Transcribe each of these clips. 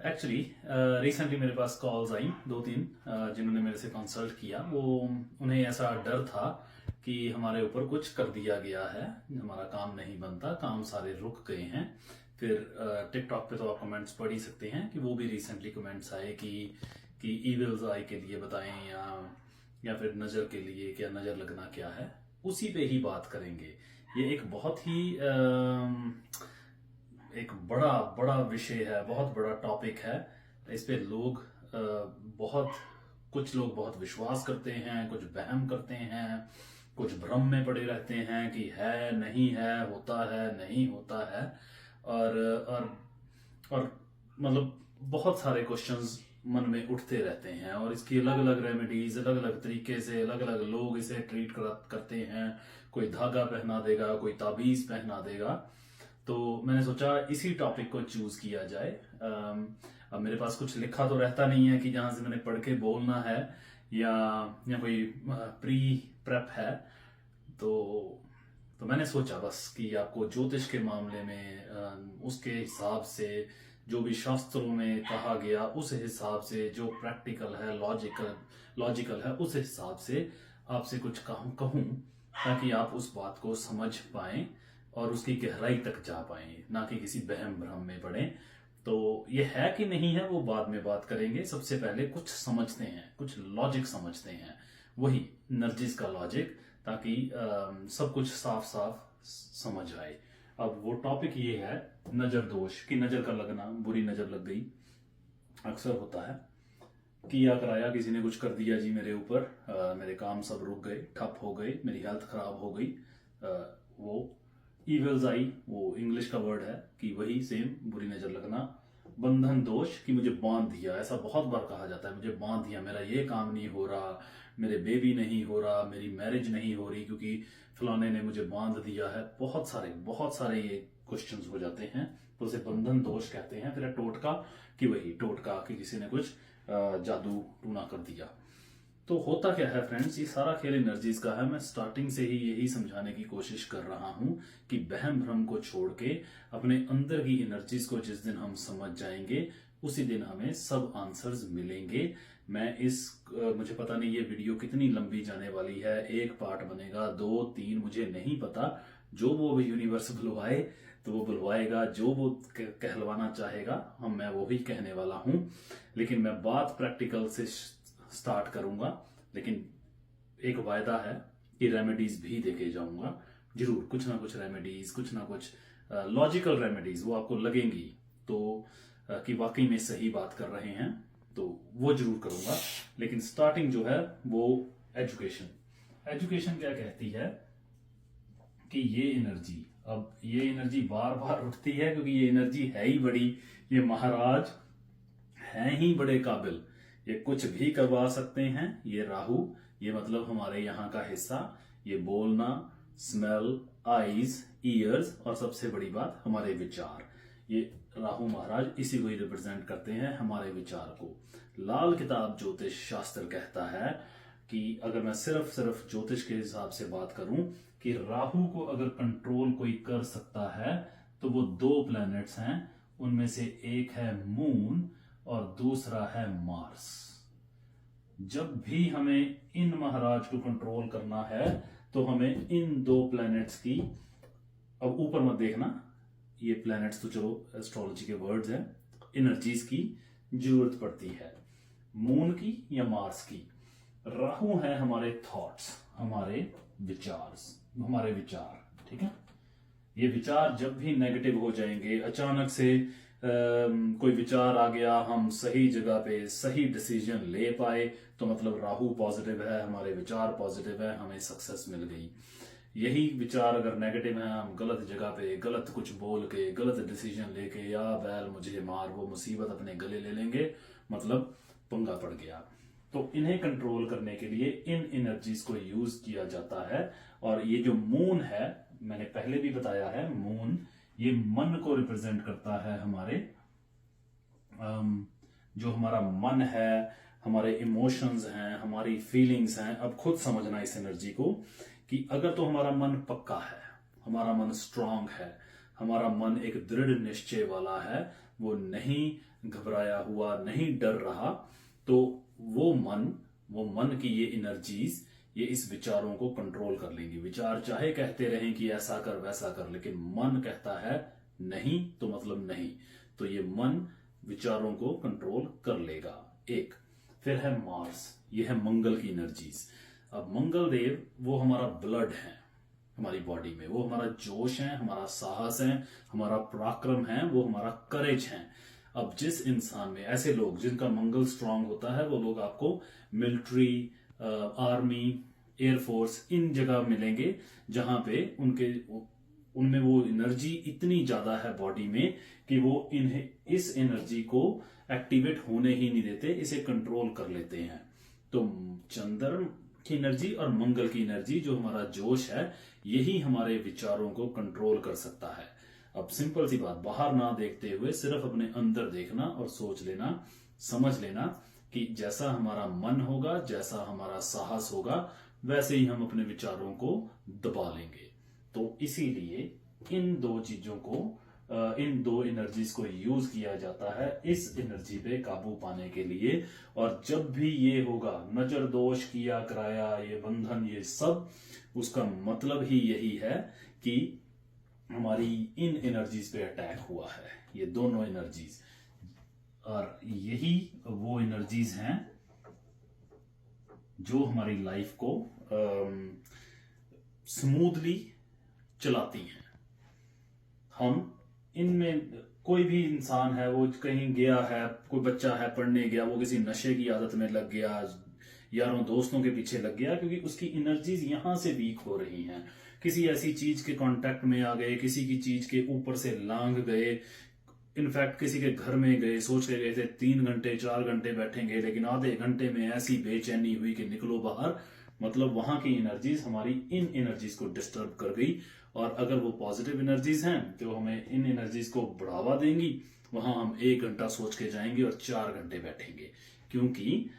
Actually recently मेरे पास calls आई दो तीन, जिन्होंने मेरे से कंसल्ट किया। वो उन्हें ऐसा डर था कि हमारे ऊपर कुछ कर दिया गया है, हमारा काम नहीं बनता, काम सारे रुक गए हैं। फिर टिकटॉक पे तो आप कमेंट्स पढ़ ही सकते हैं कि वो भी रिसेंटली कमेंट्स आए कि ईविल्स आई के लिए बताएं, या फिर नज़र के लिए, क्या नज़र लगना क्या है, उसी पे ही बात करेंगे। ये एक बहुत ही एक बड़ा बड़ा विषय है, बहुत बड़ा टॉपिक है। इस पे लोग बहुत कुछ लोग बहुत विश्वास करते हैं, कुछ वहम करते हैं, कुछ भ्रम में पड़े रहते हैं कि है नहीं है, होता है नहीं होता है। और और और मतलब बहुत सारे क्वेश्चंस मन में उठते रहते हैं, और इसकी अलग अलग रेमेडीज, अलग अलग तरीके से अलग अलग लोग इसे ट्रीट करते हैं। कोई धागा पहना देगा, कोई ताबीज पहना देगा। तो मैंने सोचा इसी टॉपिक को चूज किया जाए। अब मेरे पास कुछ लिखा तो रहता नहीं है कि जहां से मैंने पढ़ के बोलना है, या कोई प्री प्रेप है। तो तो मैंने सोचा बस कि आपको ज्योतिष के मामले में उसके हिसाब से, जो भी शास्त्रों में कहा गया उस हिसाब से, जो प्रैक्टिकल है, लॉजिकल है, उस हिसाब से आपसे कुछ कहूँ ताकि आप उस बात को समझ पाएं और उसकी गहराई तक जा पाएं, ना कि किसी वहम भ्रम में पड़े। तो ये है कि नहीं है वो बाद में बात करेंगे। सबसे पहले कुछ समझते हैं, कुछ लॉजिक समझते हैं, वही नर्जिस का लॉजिक, ताकि सब कुछ साफ साफ समझ आए। अब वो टॉपिक ये है नजर दोष, कि नजर का लगना, बुरी नजर लग गई। अक्सर होता है, किया कराया किसी ने कुछ कर दिया जी मेरे ऊपर, मेरे काम सब रुक गए, ठप हो गए, मेरी हेल्थ खराब हो गई। वो ईविल्स आई, वो इंग्लिश का वर्ड है कि वही सेम बुरी नजर लगना। बंधन दोष, कि मुझे बांध दिया, ऐसा बहुत बार कहा जाता है, मुझे बांध दिया, मेरा ये काम नहीं हो रहा, मेरे बेबी नहीं हो रहा, मेरी मैरिज नहीं हो रही क्योंकि फलाने ने मुझे बांध दिया है। बहुत सारे ये क्वेश्चंस हो जाते हैं, तो उसे बंधन दोष कहते हैं। फिर टोटका, कि वही टोटका, कि किसी ने कुछ जादू टूना कर दिया। तो होता क्या है फ्रेंड्स, ये सारा खेल एनर्जीज का है। मैं स्टार्टिंग से ही यही समझाने की कोशिश कर रहा हूं कि वहम भ्रम को छोड़ के अपने अंदर की एनर्जीज को जिस दिन हम समझ जाएंगे, उसी दिन हमें सब आंसर्स मिलेंगे। मुझे पता नहीं ये वीडियो कितनी लंबी जाने वाली है, एक पार्ट बनेगा, दो तीन, मुझे नहीं पता। जो वो यूनिवर्स बुलवाए तो वो बुलवाएगा, जो वो कहलवाना चाहेगा मैं वो भी कहने वाला हूं। लेकिन मैं बात प्रैक्टिकल से स्टार्ट करूंगा, लेकिन एक वायदा है कि रेमेडीज भी देके जाऊंगा जरूर। कुछ ना कुछ रेमेडीज, कुछ ना कुछ लॉजिकल रेमेडीज वो आपको लगेंगी तो कि वाकई में सही बात कर रहे हैं, तो वो जरूर करूंगा। लेकिन स्टार्टिंग जो है वो एजुकेशन क्या कहती है कि ये एनर्जी बार बार उठती है, क्योंकि ये एनर्जी है ही बड़ी, ये महाराज हैं ही बड़े काबिल, ये कुछ भी करवा सकते हैं। ये राहु, ये मतलब हमारे यहाँ का हिस्सा, ये बोलना, स्मेल, आईज, ईयर्स, और सबसे बड़ी बात हमारे विचार। ये राहु महाराज इसी को ही रिप्रेजेंट करते हैं, हमारे विचार को। लाल किताब ज्योतिष शास्त्र कहता है कि अगर मैं सिर्फ ज्योतिष के हिसाब से बात करूं, कि राहु को अगर कंट्रोल कोई कर सकता है तो वो दो प्लैनेट्स हैं, उनमें से एक है मून और दूसरा है मार्स। जब भी हमें इन महाराज को कंट्रोल करना है तो हमें इन दो प्लैनेट्स की, अब ऊपर मत देखना, ये प्लैनेट्स तो चलो एस्ट्रोलॉजी के वर्ड्स हैं, एनर्जीज की जरूरत पड़ती है। मून की या मार्स की। राहु है हमारे थॉट्स, हमारे विचार, ठीक है। ये विचार जब भी नेगेटिव हो जाएंगे, अचानक से कोई विचार आ गया, हम सही जगह पे सही डिसीजन ले पाए, तो मतलब राहु पॉजिटिव है, हमारे विचार पॉजिटिव है, हमें सक्सेस मिल गई। यही विचार अगर नेगेटिव है, हम गलत जगह पे गलत कुछ बोल के, गलत डिसीजन लेके, या बैल मुझे मार, वो मुसीबत अपने गले ले लेंगे, मतलब पंगा पड़ गया। तो इन्हें कंट्रोल करने के लिए इन एनर्जीज को यूज किया जाता है। और ये जो मून है, मैंने पहले भी बताया है, मून ये मन को रिप्रेजेंट करता है। हमारे जो हमारा मन है, हमारे इमोशंस हैं, हमारी फीलिंग्स हैं। अब खुद समझना इस एनर्जी को, कि अगर तो हमारा मन पक्का है, हमारा मन स्ट्रांग है, हमारा मन एक दृढ़ निश्चय वाला है, वो नहीं घबराया हुआ, नहीं डर रहा, तो वो मन की ये एनर्जीज ये इस विचारों को कंट्रोल कर लेंगी। विचार चाहे कहते रहें कि ऐसा कर वैसा कर, लेकिन मन कहता है नहीं तो मतलब नहीं, तो ये मन विचारों को कंट्रोल कर लेगा। एक फिर है मार्स, ये है मंगल की एनर्जीज। अब मंगल देव वो हमारा ब्लड है हमारी बॉडी में, वो हमारा जोश है, हमारा साहस है, हमारा पराक्रम है, वो हमारा करेज है। अब जिस इंसान में ऐसे लोग जिनका मंगल स्ट्रांग होता है, वो लोग आपको मिलिट्री, आर्मी, एयरफोर्स इन जगह मिलेंगे जहां पे उनमें वो एनर्जी इतनी ज्यादा है बॉडी में कि वो इस एनर्जी को एक्टिवेट होने ही नहीं देते, इसे कंट्रोल कर लेते हैं। तो चंद्र की एनर्जी और मंगल की एनर्जी जो हमारा जोश है, यही हमारे विचारों को कंट्रोल कर सकता है। अब सिंपल सी बात, बाहर ना देखते हुए सिर्फ अपने अंदर देखना और सोच लेना, समझ लेना कि जैसा हमारा मन होगा, जैसा हमारा साहस होगा, वैसे ही हम अपने विचारों को दबा लेंगे। तो इसीलिए इन दो चीजों को, इन दो एनर्जीज को यूज किया जाता है इस एनर्जी पे काबू पाने के लिए। और जब भी ये होगा, नजर दोष किया कराया, ये बंधन, ये सब, उसका मतलब ही यही है कि हमारी इन एनर्जीज पे अटैक हुआ है, ये दोनों एनर्जीज। और यही वो एनर्जीज हैं जो हमारी लाइफ को स्मूथली चलाती हैं। हम इनमें, कोई भी इंसान है, वो कहीं गया है, कोई बच्चा है पढ़ने गया, वो किसी नशे की आदत में लग गया, यारों दोस्तों के पीछे लग गया, क्योंकि उसकी एनर्जीज यहां से वीक हो रही हैं। किसी ऐसी चीज के कांटेक्ट में आ गए, किसी की चीज के ऊपर से लांग गए, इनफैक्ट किसी के घर में गए, सोच के गए थे 3 घंटे 4 घंटे बैठेंगे, लेकिन आधे घंटे में ऐसी बेचैनी हुई कि निकलो बाहर। मतलब वहां की एनर्जीज हमारी इन एनर्जीज को डिस्टर्ब कर गई। और अगर वो पॉजिटिव एनर्जीज हैं तो हमें इन एनर्जीज को बढ़ावा देंगी। वहां हम 1 घंटा सोच के जाएंगे और 4 घंटे बैठेंगे, क्योंकि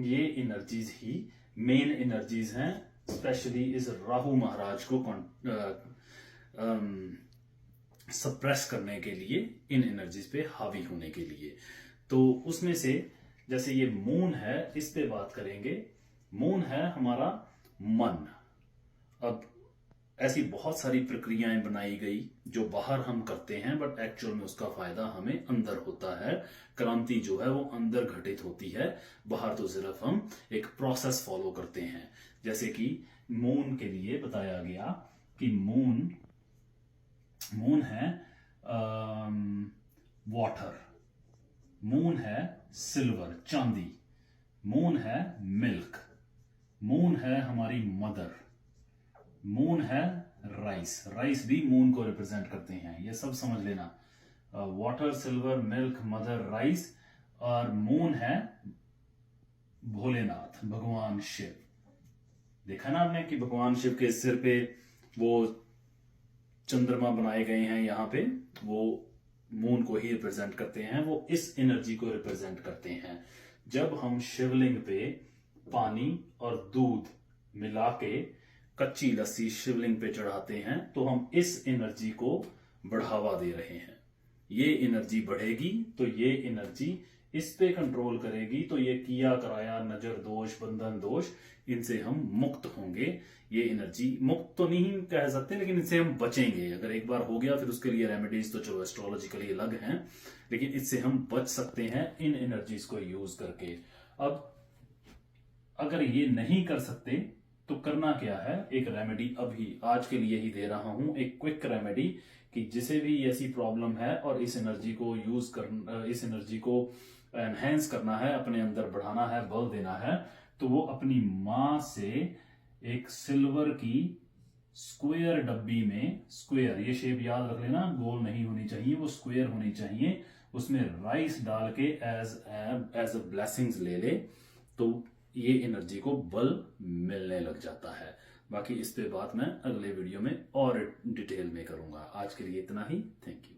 ये एनर्जीज ही मेन एनर्जीज हैं, स्पेशली इस राहु महाराज को सप्रेस करने के लिए, इन एनर्जीज पे हावी होने के लिए। तो उसमें से जैसे ये मून है, इस पे बात करेंगे। मून है हमारा मन। अब ऐसी बहुत सारी प्रक्रियाएं बनाई गई जो बाहर हम करते हैं, बट एक्चुअल में उसका फायदा हमें अंदर होता है। क्रांति जो है वो अंदर घटित होती है, बाहर तो सिर्फ हम एक प्रोसेस फॉलो करते हैं। जैसे कि मून के लिए बताया गया कि मून है वाटर, मून है सिल्वर, चांदी, मून है मिल्क, मून है हमारी मदर, मून है राइस, राइस भी मून को रिप्रेजेंट करते हैं, ये सब समझ लेना। Water, silver, milk, mother, rice. और मून है भोलेनाथ, भगवान शिव। देखा ना आपने कि भगवान शिव के सिर पे वो चंद्रमा बनाए गए हैं, यहां पे वो मून को ही रिप्रेजेंट करते हैं, वो इस एनर्जी को रिप्रेजेंट करते हैं। जब हम शिवलिंग पे पानी और दूध मिला के कच्ची लस्सी शिवलिंग पे चढ़ाते हैं, तो हम इस एनर्जी को बढ़ावा दे रहे हैं। ये एनर्जी बढ़ेगी तो ये एनर्जी इस पे कंट्रोल करेगी, तो ये किया कराया, नजर दोष, बंधन दोष, इनसे हम मुक्त होंगे। ये एनर्जी मुक्त तो नहीं कह सकते, लेकिन इनसे हम बचेंगे। अगर एक बार हो गया, फिर उसके लिए रेमेडीज तो जो एस्ट्रोलॉजिकली अलग हैं, लेकिन इससे हम बच सकते हैं इन एनर्जीज को यूज करके। अब अगर ये नहीं कर सकते तो करना क्या है, एक रेमेडी अभी आज के लिए ही दे रहा हूं, एक क्विक रेमेडी, कि जिसे भी ऐसी प्रॉब्लम है और इस एनर्जी को यूज कर, इस एनर्जी को एनहेंस करना है, अपने अंदर बढ़ाना है, बल देना है, तो वो अपनी मां से एक सिल्वर की स्क्वायर डब्बी में, स्क्वायर ये शेप याद रख लेना, गोल नहीं होनी चाहिए, वो स्क्वायर होनी चाहिए, उसमें राइस डाल के एज अ ब्लेसिंग्स ले ले, तो ये एनर्जी को बल मिलने लग जाता है। बाकी इस पे बात मैं अगले वीडियो में और डिटेल में करूंगा। आज के लिए इतना ही। Thank you.